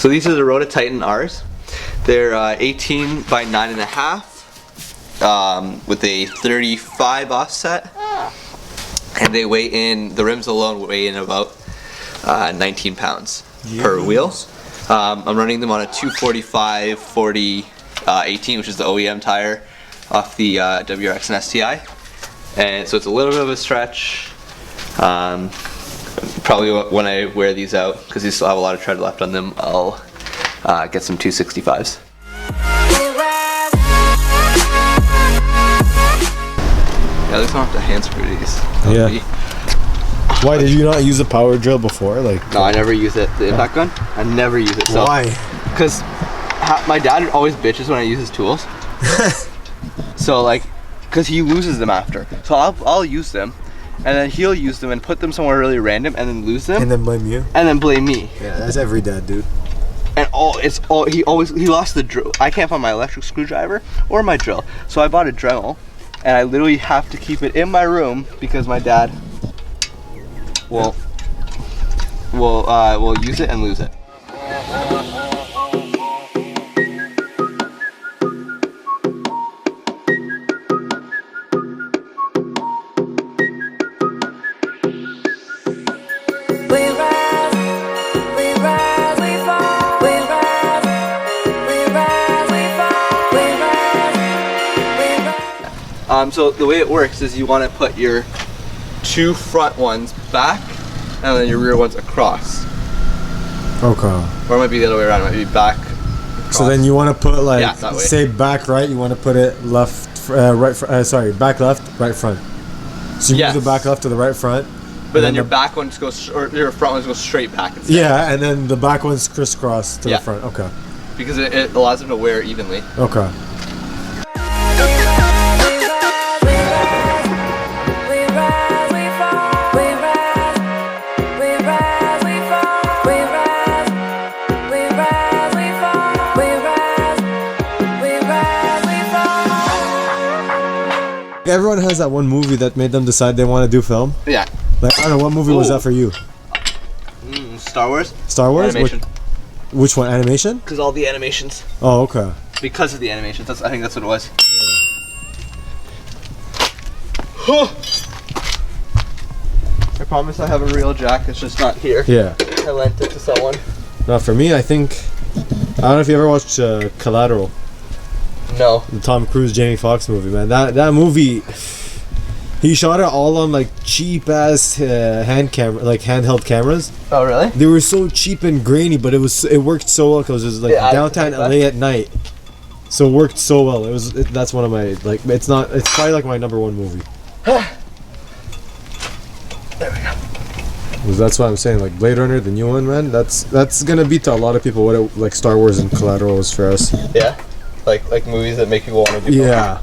So these are the Rota Titan R's. They're 18 by 9.5 with a 35 offset, and they weigh in, the rims alone weigh in about 19 pounds per wheel. I'm running them on a 245/40 18, which is the OEM tire off the WRX and STI, and so it's a little bit of a stretch. Probably when I wear these out, because these still have a lot of tread left on them, I'll get some 265s. Yeah, there's not have to hand screw these. Yeah. Why did you not use a power drill before? Like, no, I never use it. The impact gun, I never use it. So, why? Because my dad always bitches when I use his tools. So like, because he loses them after. So I'll use them, and then he'll use them and put them somewhere really random, and then lose them. And then blame you. And then blame me. Yeah, that's every dad, dude. And he lost the drill. I can't find my electric screwdriver or my drill. So I bought a Dremel, and I literally have to keep it in my room because my dad will use it and lose it. So the way it works is you want to put your two front ones back and then your rear ones across. Okay. Or it might be the other way around, it might be back across. So then you want to put like, yeah, that way. Say back right, you want to put it left, right, sorry, back left, right front. So you move the back left to the right front. But then your back ones go, or your front ones go straight back instead. Yeah, and then the back ones crisscross to the front. Okay. Because it allows them to wear evenly. Okay. Everyone has that one movie that made them decide they want to do film. Yeah. Like, I don't know, what movie was that for you? Star Wars. Star Wars? Animation. Which one? Animation? Because all the animations. Oh, okay. Because of the animations. I think that's what it was. Yeah. I promise I have a real jack, it's just not here. Yeah. I lent it to someone. No, for me, I think, I don't know if you ever watched Collateral. No. The Tom Cruise, Jamie Foxx movie, man. That movie, he shot it all on like cheap ass handheld cameras. Oh really? They were so cheap and grainy, but it worked so well because it was like downtown LA at night. So it worked so well. That's one of my it's probably like my #1 movie. There we go. That's why I'm saying, like, Blade Runner, the new one, man. That's gonna beat to a lot of people what like Star Wars and Collateral is for us. Yeah. Like movies that make people want to do. Yeah.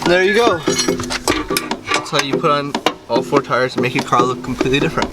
There you go. That's how you put on all 4 tires and make your car look completely different.